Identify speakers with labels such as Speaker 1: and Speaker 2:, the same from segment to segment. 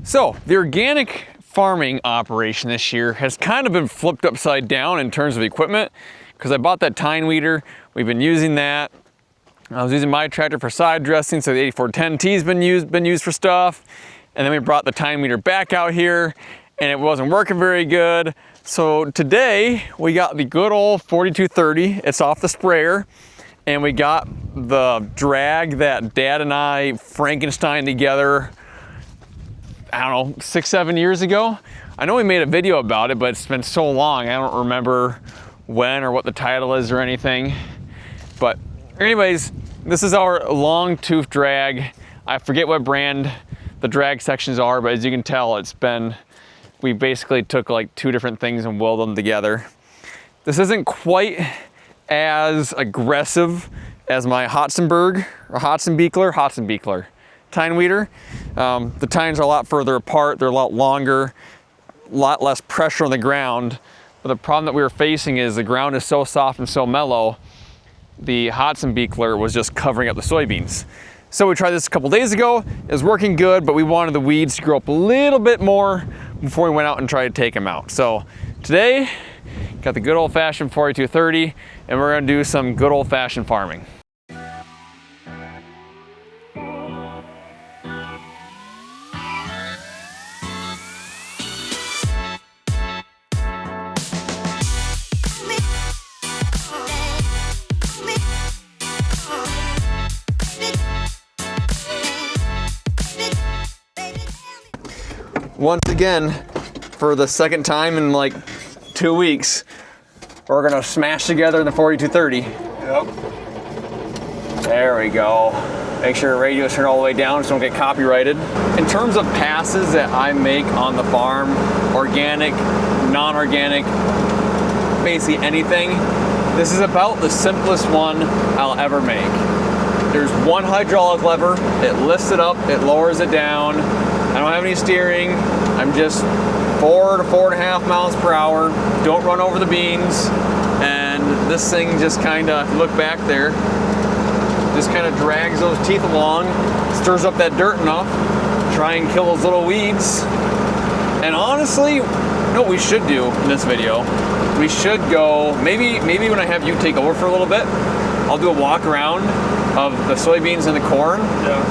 Speaker 1: So the organic farming operation this year has kind of been flipped upside down in terms of equipment, because I bought that tine weeder. We've been using that. I was using my tractor for side dressing, so the 8410T's been used for stuff. And then we brought the tine weeder back out here and it wasn't working very good. So today we got the good old 4230. It's off the sprayer. And we got the drag that Dad and I Frankenstein together, I don't know, 6-7 years ago. I know we made a video about it, but it's been so long, I don't remember when or what the title is or anything. But anyways, this is our long tooth drag. I forget what brand the drag sections are, but as you can tell, we basically took like two different things and welded them together. This isn't quite as aggressive as my Hotzenbeekler tine weeder. The tines are a lot further apart, they're a lot longer, a lot less pressure on the ground. But the problem that we were facing is the ground is so soft and so mellow, the Hotzenbeekler was just covering up the soybeans. So we tried this a couple days ago, it was working good, but we wanted the weeds to grow up a little bit more before we went out and tried to take them out. So today, got the good old-fashioned 4230, and we're gonna do some good old-fashioned farming. Once again, for the second time in like 2 weeks, we're gonna smash together the 4230.
Speaker 2: Yep.
Speaker 1: There we go. Make sure the radio's turned all the way down so don't get copyrighted. In terms of passes that I make on the farm, organic, non-organic, basically anything, this is about the simplest one I'll ever make. There's one hydraulic lever, it lifts it up, it lowers it down. I don't have any steering. I'm just 4 to 4.5 miles per hour. Don't run over the beans. And this thing just kind of, if you look back there, just kind of drags those teeth along, stirs up that dirt enough, try and kill those little weeds. And honestly, you know what we should do in this video? We should go, maybe when I have you take over for a little bit, I'll do a walk around of the soybeans and the corn,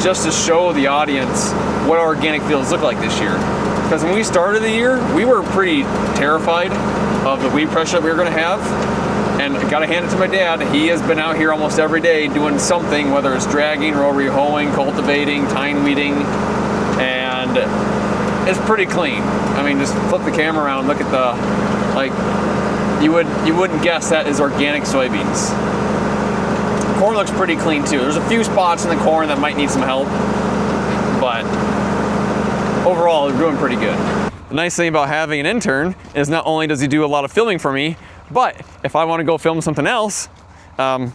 Speaker 1: just to show the audience what our organic fields look like this year. Because when we started the year, we were pretty terrified of the weed pressure that we were gonna have. And I gotta hand it to my dad. He has been out here almost every day doing something, whether it's dragging, rotary hoeing, cultivating, tine weeding, and it's pretty clean. I mean, just flip the camera around, look at the, like, you wouldn't guess that is organic soybeans. Corn looks pretty clean too. There's a few spots in the corn that might need some help, but overall it's doing pretty good. The nice thing about having an intern is not only does he do a lot of filming for me, but if I want to go film something else,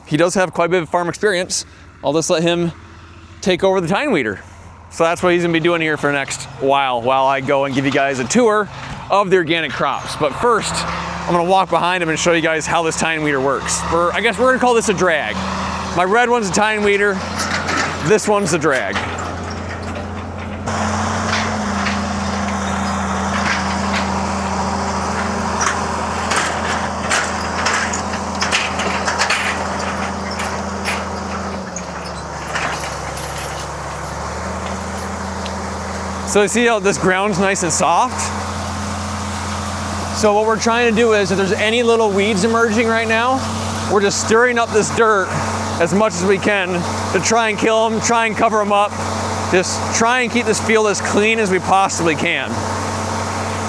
Speaker 1: he does have quite a bit of farm experience. I'll just let him take over the tine weeder. So that's what he's gonna be doing here for the next while I go and give you guys a tour of the organic crops. But first, I'm gonna walk behind him and show you guys how this tine weeder works. I guess we're gonna call this a drag. My red one's a tine weeder, this one's the drag. So you see how this ground's nice and soft? So what we're trying to do is, if there's any little weeds emerging right now, we're just stirring up this dirt as much as we can to try and kill them, try and cover them up, just try and keep this field as clean as we possibly can.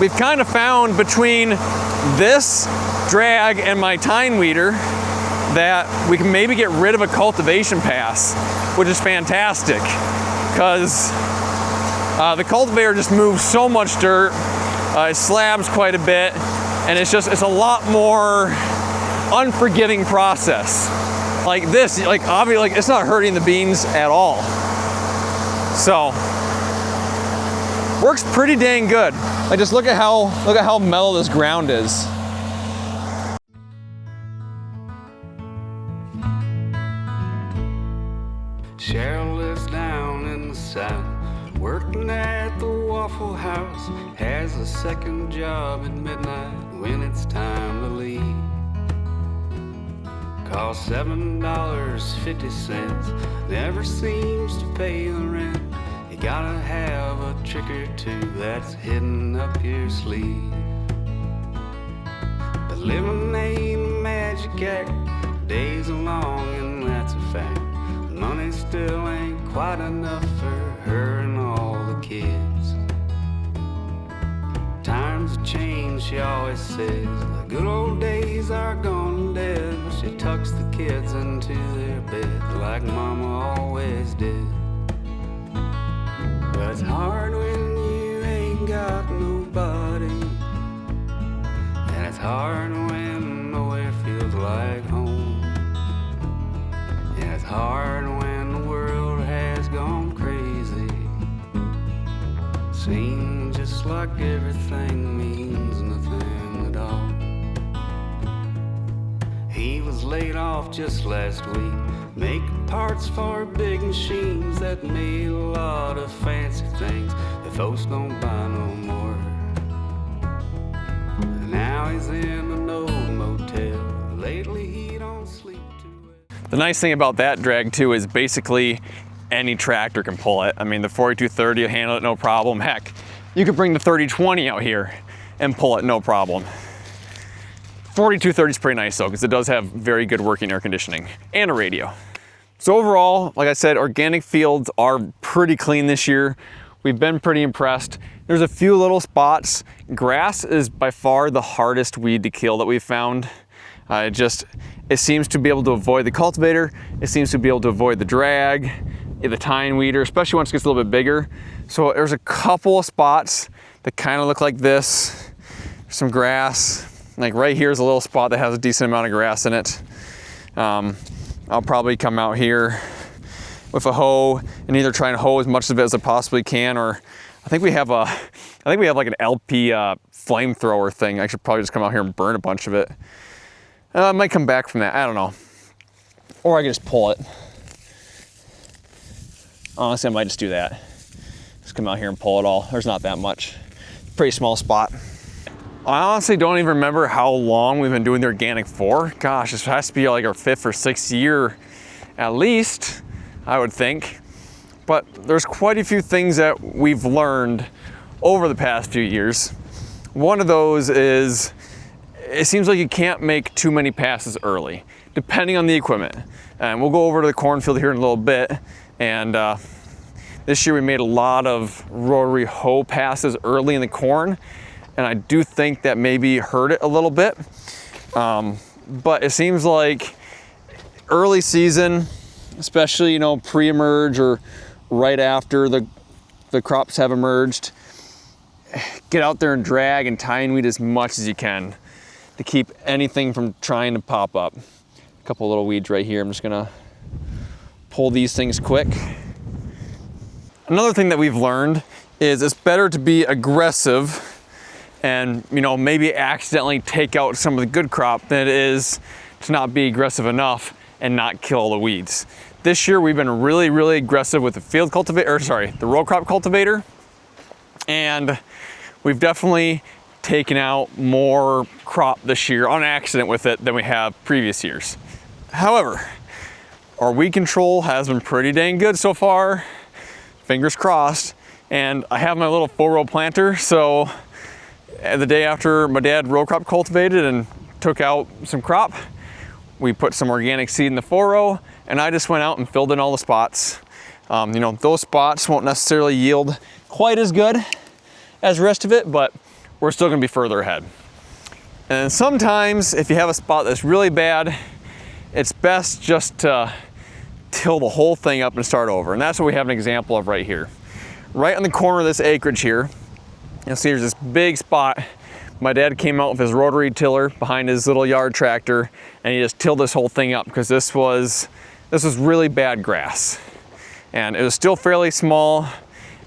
Speaker 1: We've kind of found between this drag and my tine weeder that we can maybe get rid of a cultivation pass, which is fantastic, because the cultivator just moves so much dirt, it slabs quite a bit, and it's a lot more unforgiving process. Like this, like obviously, like it's not hurting the beans at all. So, works pretty dang good. Like just look at how mellow this ground is.
Speaker 3: Cheryl lives down in the south, working at the Waffle
Speaker 2: Waffle House has a second job at midnight when it's time to leave. Costs $7.50, never seems to pay the rent. You gotta have a trick or two that's hidden up your sleeve. But living ain't a magic act, days are long and that's a fact. Money still ain't quite enough for her and all the kids. Times have changed, she always says. The good old days are gone and dead. But she tucks the kids into their beds like Mama always did. But it's hard when you ain't got nobody, and it's hard when nowhere feels like home. And it's hard when the world has gone crazy. Seems just like everything means nothing at all. He was laid off just last week, making parts for big machines that made a lot of fancy things that folks don't buy no more. And now he's in an old motel. Lately he don't sleep too well.
Speaker 1: The nice thing about that drag too is basically any tractor can pull it. I mean, the 4230 will handle it no problem. Heck, you could bring the 3020 out here and pull it no problem. 4230 is pretty nice though, because it does have very good working air conditioning and a radio. So overall, like I said, organic fields are pretty clean this year. We've been pretty impressed. There's a few little spots. Grass is by far the hardest weed to kill that we've found. It seems to be able to avoid the cultivator. It seems to be able to avoid the drag, the tine weeder, especially once it gets a little bit bigger. So there's a couple of spots that kind of look like this. Some grass. Like right here is a little spot that has a decent amount of grass in it. I'll probably come out here with a hoe and either try and hoe as much of it as I possibly can, or I think we have like an LP flamethrower thing. I should probably just come out here and burn a bunch of it. I might come back from that, I don't know. Or I can just pull it. Honestly, I might just do that. Just come out here and pull it all. There's not that much. Pretty small spot. I honestly don't even remember how long we've been doing the organic for. Gosh, this has to be like our 5th or 6th year at least, I would think. But there's quite a few things that we've learned over the past few years. One of those is, it seems like you can't make too many passes early, depending on the equipment. And we'll go over to the cornfield here in a little bit. And this year we made a lot of rotary hoe passes early in the corn. And I do think that maybe hurt it a little bit. But it seems like early season, especially, you know, pre-emerge or right after the crops have emerged, get out there and drag and tine weed as much as you can to keep anything from trying to pop up. A couple little weeds right here. I'm just gonna pull these things quick. Another thing that we've learned is it's better to be aggressive and, you know, maybe accidentally take out some of the good crop than it is to not be aggressive enough and not kill all the weeds. This year we've been really, really aggressive with the field cultivator, or sorry, the row crop cultivator, and we've definitely taken out more crop this year on accident with it than we have previous years. However, our weed control has been pretty dang good so far, fingers crossed, and I have my little 4-row planter, so the day after my dad row crop cultivated and took out some crop, we put some organic seed in the 4-row, and I just went out and filled in all the spots. You know, those spots won't necessarily yield quite as good as the rest of it, but we're still gonna be further ahead. And sometimes if you have a spot that's really bad, it's best just to till the whole thing up and start over. And that's what we have an example of right here. Right on the corner of this acreage here, you'll see there's this big spot. My dad came out with his rotary tiller behind his little yard tractor, and he just tilled this whole thing up because this was really bad grass. And it was still fairly small,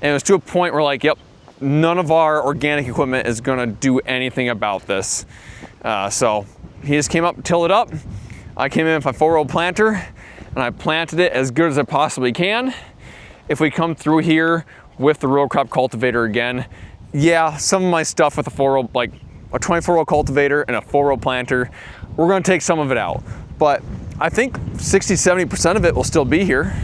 Speaker 1: and it was to a point where, like, yep, none of our organic equipment is gonna do anything about this. So he just came up, tilled it up. I came in with my 4-row planter, and I planted it as good as I possibly can. If we come through here with the row crop cultivator again, yeah, some of my stuff with a 4-row, like a 24-row cultivator and a 4-row planter, we're gonna take some of it out. But I think 60–70% of it will still be here.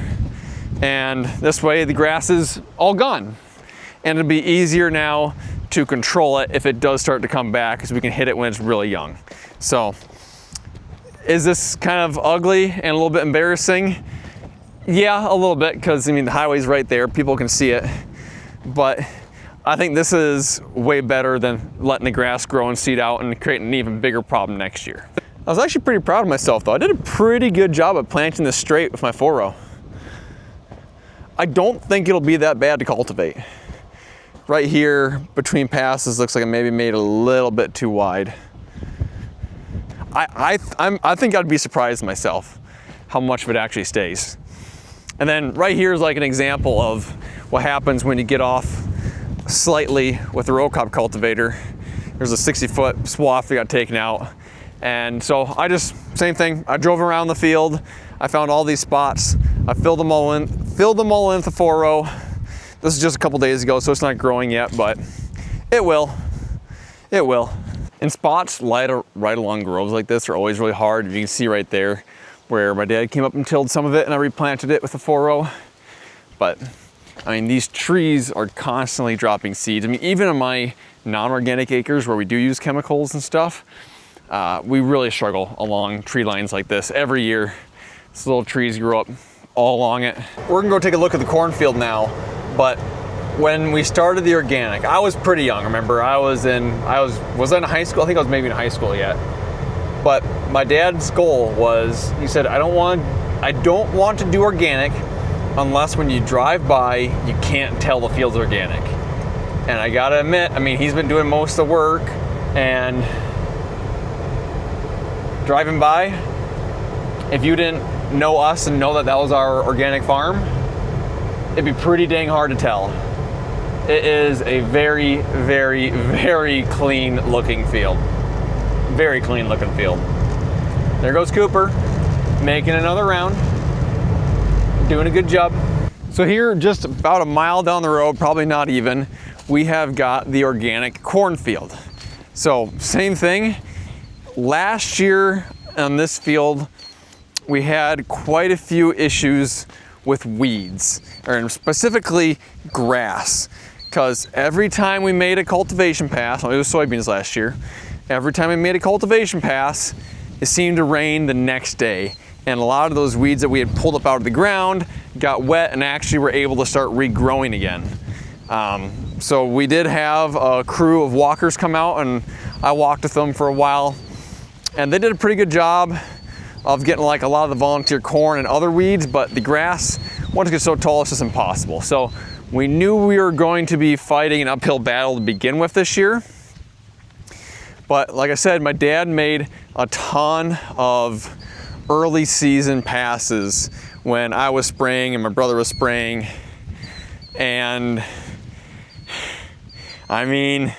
Speaker 1: And this way the grass is all gone. And it'll be easier now to control it if it does start to come back, because we can hit it when it's really young. So, is this kind of ugly and a little bit embarrassing? Yeah, a little bit, because I mean the highway's right there, people can see it. But I think this is way better than letting the grass grow and seed out and creating an even bigger problem next year. I was actually pretty proud of myself though. I did a pretty good job of planting this straight with my 4-row. I don't think it'll be that bad to cultivate. Right here between passes looks like I maybe made a little bit too wide. I think I'd be surprised myself how much of it actually stays. And then right here is like an example of what happens when you get off slightly with the row crop cultivator. There's a 60-foot swath that got taken out. And so same thing, I drove around the field, I found all these spots, I filled them all in with the 4-row. This is just a couple days ago, so it's not growing yet, but it will. It will. And spots right along groves like this are always really hard. You can see right there where my dad came up and tilled some of it and I replanted it with a 4-row. But I mean, these trees are constantly dropping seeds. I mean, even in my non-organic acres where we do use chemicals and stuff, we really struggle along tree lines like this. Every year, these little trees grow up all along it. We're gonna go take a look at the cornfield now, but when we started the organic, I was pretty young, remember? Was I in high school? I think I was maybe in high school yet. But my dad's goal was, he said, I don't want to do organic unless when you drive by, you can't tell the field's organic. And I gotta admit, I mean, he's been doing most of the work, and driving by, if you didn't know us and know that that was our organic farm, it'd be pretty dang hard to tell. It is a very, very, very clean looking field. Very clean looking field. There goes Cooper, making another round, doing a good job. So here, just about a mile down the road, probably not even, we have got the organic cornfield. So same thing, last year on this field, we had quite a few issues with weeds, or specifically grass. Because every time we made a cultivation pass, well, it was soybeans last year, every time we made a cultivation pass, it seemed to rain the next day. And a lot of those weeds that we had pulled up out of the ground got wet and actually were able to start regrowing again. So we did have a crew of walkers come out, and I walked with them for a while, and they did a pretty good job of getting like a lot of the volunteer corn and other weeds, but the grass, once it gets so tall, it's just impossible. So we knew we were going to be fighting an uphill battle to begin with this year. But like I said, my dad made a ton of early season passes when I was spraying and my brother was spraying. And I mean,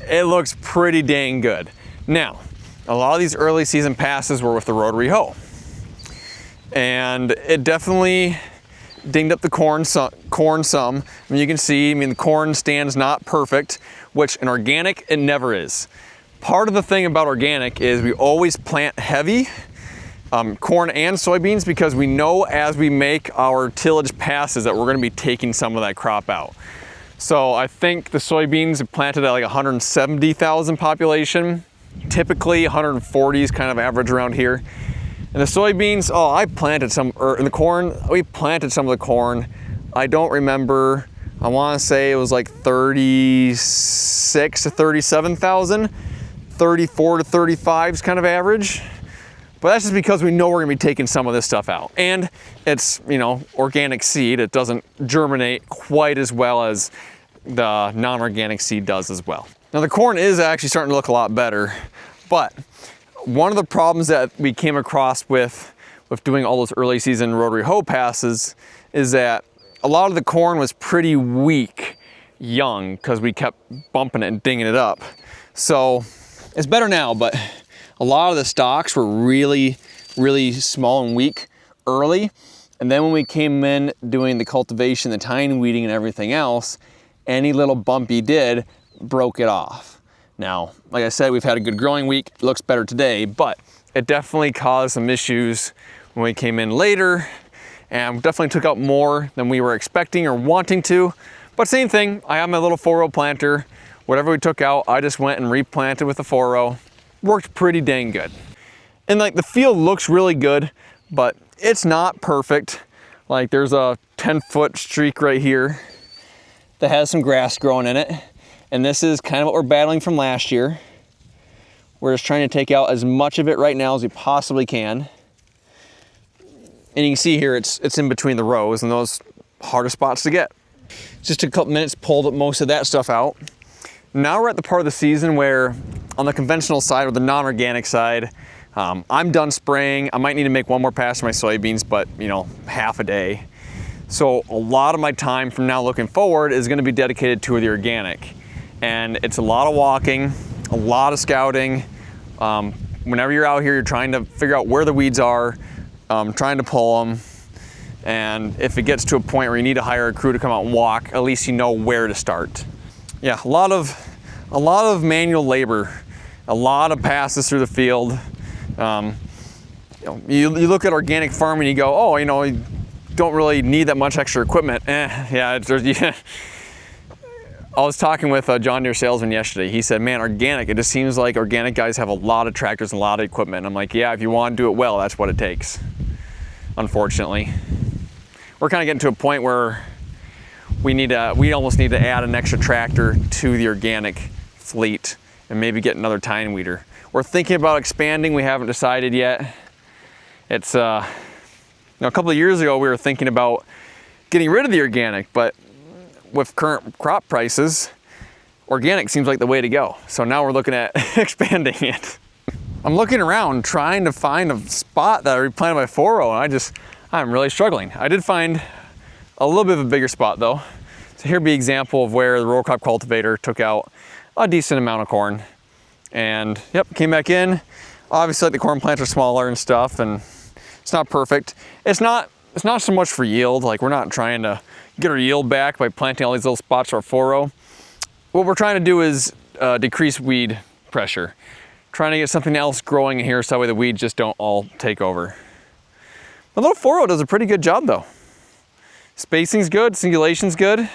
Speaker 1: it looks pretty dang good. Now, a lot of these early season passes were with the rotary hoe. And it definitely dinged up the corn some. I mean, you can see, the corn stands not perfect, which in organic, it never is. Part of the thing about organic is we always plant heavy, corn and soybeans, because we know as we make our tillage passes that we're gonna be taking some of that crop out. So I think the soybeans are planted at like 170,000 population. Typically 140 is kind of average around here. And the soybeans, I planted some, or in the corn, we planted some of the corn. I don't remember, I wanna say it was like 36 to 37,000. 34 to 35 is kind of average. But that's just because we know we're gonna be taking some of this stuff out. And it's, organic seed. It doesn't germinate quite as well as the non-organic seed does as well. Now the corn is actually starting to look a lot better, but one of the problems that we came across with doing all those early season rotary hoe passes is that a lot of the corn was pretty weak young because we kept bumping it and dinging it up. So it's better now, but a lot of the stalks were really, really small and weak early. And then when we came in doing the cultivation, the tine weeding and everything else, any little bump you did broke it off. Now, like I said, we've had a good growing week. It looks better today, but it definitely caused some issues when we came in later, and definitely took out more than we were expecting or wanting to. But same thing, I have my little 4-row planter. Whatever we took out, I just went and replanted with the 4-row. Worked pretty dang good. And like the field looks really good, but it's not perfect. Like there's a 10-foot streak right here that has some grass growing in it. And this is kind of what we're battling from last year. We're just trying to take out as much of it right now as we possibly can. And you can see here, it's in between the rows, and those hardest spots to get. Just a couple minutes, pulled most of that stuff out. Now we're at the part of the season where on the conventional side or the non-organic side, I'm done spraying. I might need to make one more pass for my soybeans, but you know, half a day. So a lot of my time from now looking forward is gonna be dedicated to the organic. And it's a lot of walking, a lot of scouting. Whenever you're out here, you're trying to figure out where the weeds are, trying to pull them. And if it gets to a point where you need to hire a crew to come out and walk, at least you know where to start. Yeah, a lot of manual labor, a lot of passes through the field. You look at organic farming, you go, oh, you know, you don't really need that much extra equipment. Yeah. I was talking with a John Deere salesman yesterday. He said, man, organic, it just seems like organic guys have a lot of tractors and a lot of equipment. I'm like, yeah, if you want to do it well, that's what it takes. Unfortunately, we're kind of getting to a point where we almost need to add an extra tractor to the organic fleet and maybe get another tine weeder. We're thinking about expanding. We haven't decided yet. It's a couple of years ago we were thinking about getting rid of the organic, but with current crop prices, organic seems like the way to go. So now we're looking at expanding it. I'm looking around trying to find a spot that I replanted my 4-row, and I'm really struggling. I did find a little bit of a bigger spot though. So here'd be an example of where the row crop cultivator took out a decent amount of corn. And yep, came back in. Obviously like the corn plants are smaller and stuff, and it's not perfect. It's not so much for yield. Like we're not trying to get our yield back by planting all these little spots for our 4-row. What we're trying to do is decrease weed pressure. Trying to get something else growing in here so that way the weeds just don't all take over. The little 4-row does a pretty good job though. Spacing's good, singulation's good.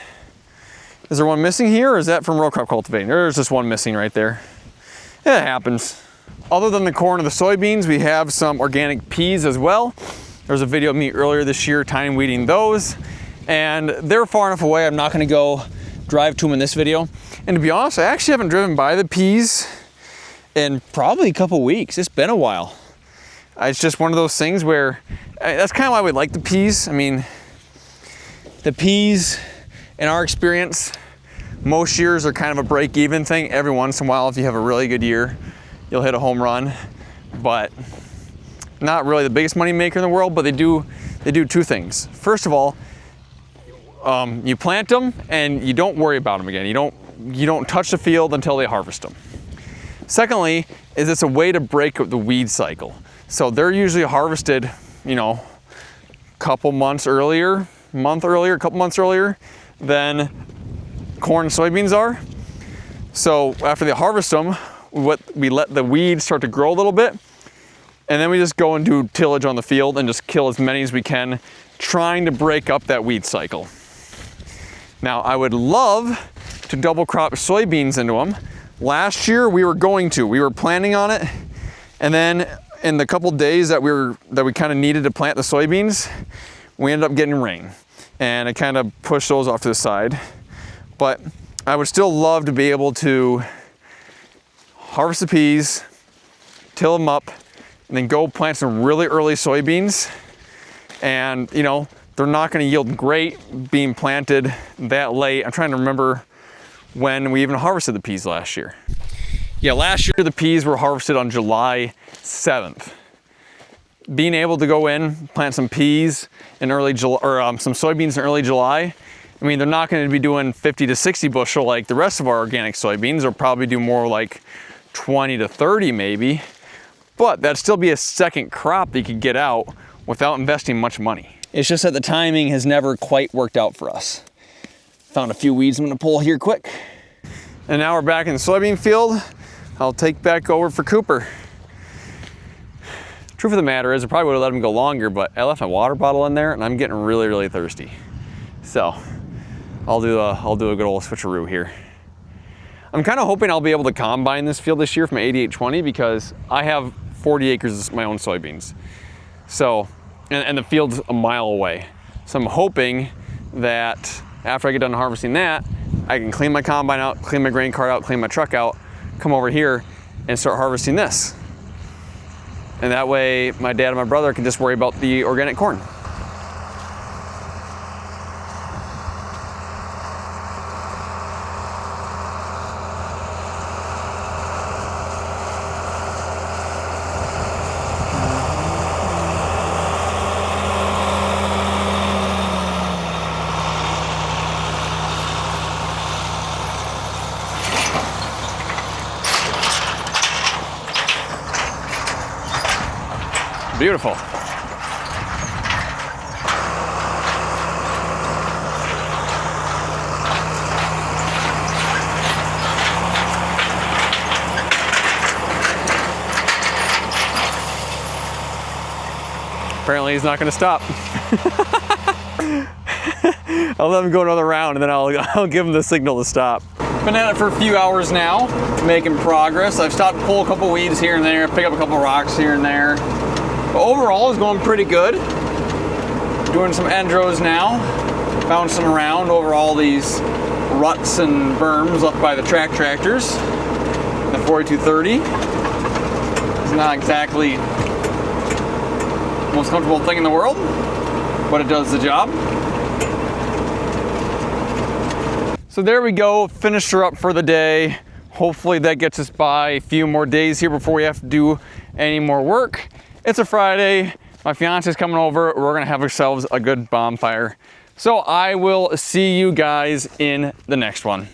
Speaker 1: Is there one missing here, or is that from row crop cultivating? There's just one missing right there. It happens. Other than the corn and the soybeans, we have some organic peas as well. There's a video of me earlier this year tine weeding those, and they're far enough away I'm not gonna go drive to them in this video. And to be honest, I actually haven't driven by the peas in probably a couple weeks. It's been a while. It's just one of those things where, that's kind of why we like the peas. I mean, the peas, in our experience, most years are kind of a break-even thing. Every once in a while, if you have a really good year, you'll hit a home run, but not really the biggest money maker in the world, but they do two things. First of all, you plant them and you don't worry about them again. You don't touch the field until they harvest them. Secondly, is it's a way to break up the weed cycle. So they're usually harvested, you know, a couple months earlier, a couple months earlier than corn and soybeans are. So after they harvest them, we let the weeds start to grow a little bit, and then we just go and do tillage on the field and just kill as many as we can, trying to break up that weed cycle. Now, I would love to double crop soybeans into them. Last year we were planning on it, and then in the couple days that we kind of needed to plant the soybeans, we ended up getting rain, and it kind of pushed those off to the side. But I would still love to be able to harvest the peas, till them up, and then go plant some really early soybeans. And you know, they're not going to yield great being planted that late. I'm trying to remember when we even harvested the peas last year. Yeah, last year the peas were harvested on July 7th. Being able to go in, plant some peas in early July, or some soybeans in early July, I mean, they're not going to be doing 50 to 60 bushel like the rest of our organic soybeans. They'll probably do more like 20 to 30 maybe, but that'd still be a second crop that you could get out without investing much money. It's just that the timing has never quite worked out for us. Found a few weeds I'm gonna pull here quick. And now we're back in the soybean field. I'll take back over for Cooper. Truth of the matter is, I probably would have let him go longer, but I left my water bottle in there and I'm getting really, really thirsty. So I'll do a good old switcheroo here. I'm kind of hoping I'll be able to combine this field this year from 8820 because I have 40 acres of my own soybeans. So, and the field's a mile away. So I'm hoping that after I get done harvesting that, I can clean my combine out, clean my grain cart out, clean my truck out, come over here and start harvesting this. And that way my dad and my brother can just worry about the organic corn. Beautiful. Apparently he's not going to stop. I'll let him go another round and then I'll give him the signal to stop. Been at it for a few hours now, making progress. I've stopped to pull a couple weeds here and there, pick up a couple rocks here and there. But overall, it's going pretty good. Doing some endros now, bouncing around over all these ruts and berms left by the tractors. The 4230. It's not exactly the most comfortable thing in the world, but it does the job. So there we go, finished her up for the day. Hopefully that gets us by a few more days here before we have to do any more work. It's a Friday, my fiance's coming over, we're gonna have ourselves a good bonfire. So I will see you guys in the next one.